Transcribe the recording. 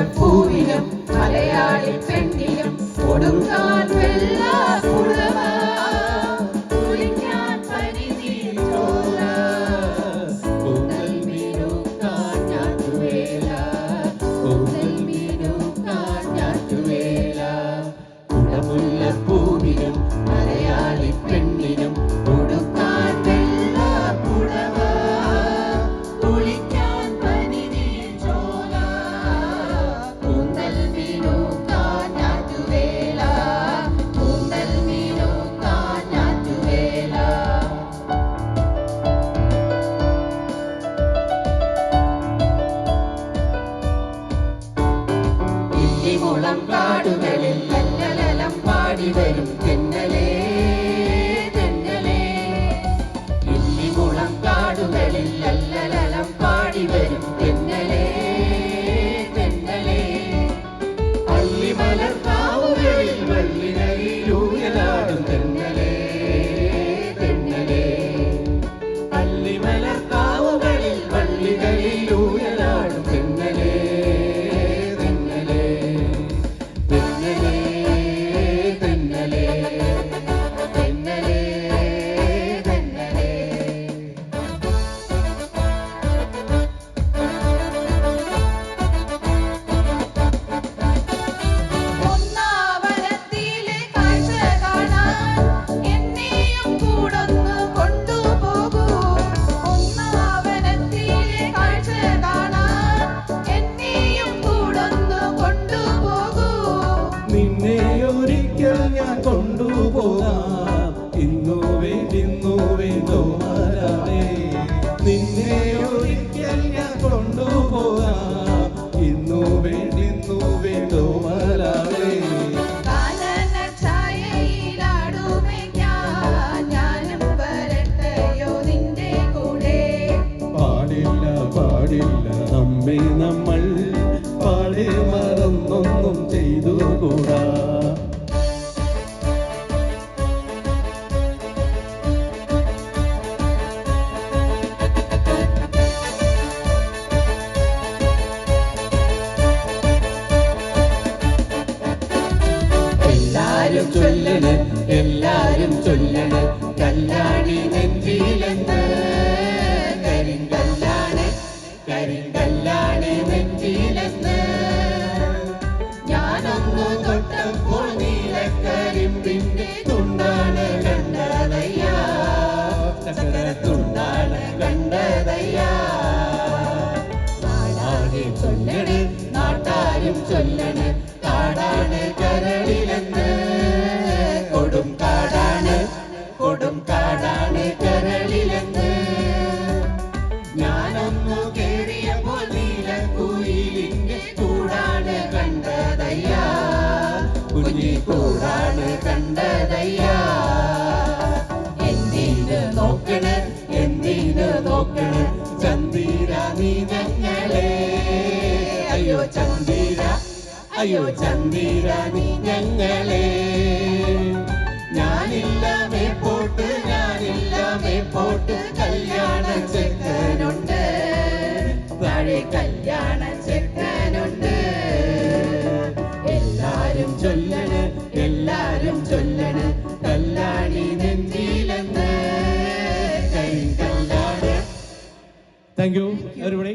കുടമുല്ലപ്പൂവിനും മലയാളി പെണ്ണിനും കൊടുക്കാൻ വെള്ളപ്പുഴവ കുളിക്കാൻ പനിനീർ ചോല കൂന്തൽ മീനുക്കാൻ ഞാറ്റുവേല കൂന്തൽ മീനുക്കാൻ ഞാറ്റുവേല കുടമുല്ലപ്പൂവിനും മലയാളി പെണ്ണിനും കൊടുക്കാൻ വെള്ളപ്പുഴവ കുളിക്കാൻ പനിനീർ ചോല കൂന്തൽ മീനുക്കാൻ ഞാറ്റുവേല കൂന്തൽ മീനുക്കാൻ ഞാറ്റുവേല ഇല്ലിമുളം കാടുകളിൽ ലല്ലലലം പാടി വരും തെന്നലേ തെന്നലേ ഇല്ലിമുളം കാടുകളിൽ ലല്ലലലം പാടി വരും തെന്നലേ തെന്നലേ അള്ളിമലർ കാവുകളിൽ വള്ളിനയിലൂയലാടും തെന്നലേ തെന്നലേ അള്ളിമലർ കാവുകളിൽ വള്ളിനയിലൂയലാടും തെന്നലേ തെന്നലേ തെന്നലേ തെന്നലേ തെന്നലേ തെന്നലേ ഒന്നാവനത്തിലെ കാഴ്ച കാണാൻ എന്നെയും കൂടൊന്നു കൊണ്ടുപോകൂ ഒന്നാവനത്തിലെ കാഴ്ച കാണാൻ എന്നെയും കൂടൊന്നു കൊണ്ടുപോകൂ നിന്നെ ഒരിക്കൽ ഞാൻ കൊണ്ടുപോകാം ഇന്നു വേണ്ടോ മാറാണേ നിന്നെ ഒരിക്കൽ ഞാൻ കൊണ്ടുപോകാം ഇന്നു വേണ്ടോ മാറാണേ കാനന ഛായയിലാടുമേ ഞാനും വരട്ടെയോ നിന്റെ കൂടെ പാടില്ല പാടില്ല നമ്മെ നമ്മൾ പാടെ മറന്നൊന്നും ചെയ്തുകൂടാ എല്ലാരും ചൊല്ലണ് കല്യാണി നെഞ്ചിലെന്ന് കരിങ്കല്ലാണ് നെഞ്ചിലെന്ന് ഞാനൊന്നു തൊട്ടപ്പോൾ നീലക്കരിമ്പിന്റെ തുണ്ടാണ് കണ്ടതയ്യാ തുണ്ടാണ് കണ്ടതയ്യാ നാടാകെ ചൊല്ലണ് നാട്ടാരും ചൊല്ലണ് കാടാണ് കരളിലെന്ന് കൊടും കാടാണ് കരളിലെന്ന് ഞാനൊന്നു കേറിയപ്പോൾ നീലക്കുയിലിന്റെ കൂടാണ് കണ്ടതയ്യാ കുഞ്ഞി കൂടാണ് കണ്ടതയ്യാ എന്തിന് നോക്കണ് ചന്ദിര നീ ഞങ്ങളെ അയ്യോ ചന്ദിര നീ ഞങ്ങളെ ഞാനില്ല മേപ്പോട്ട് കല്യാണ ചെക്കനുണ്ട് താഴെ കല്യാണ ചെക്കനുണ്ട് എല്ലാരും ചൊല്ലണ് കല്യാണി നെഞ്ചിലെന്ന് കരിങ്കല്ലാണ്. Thank you everybody.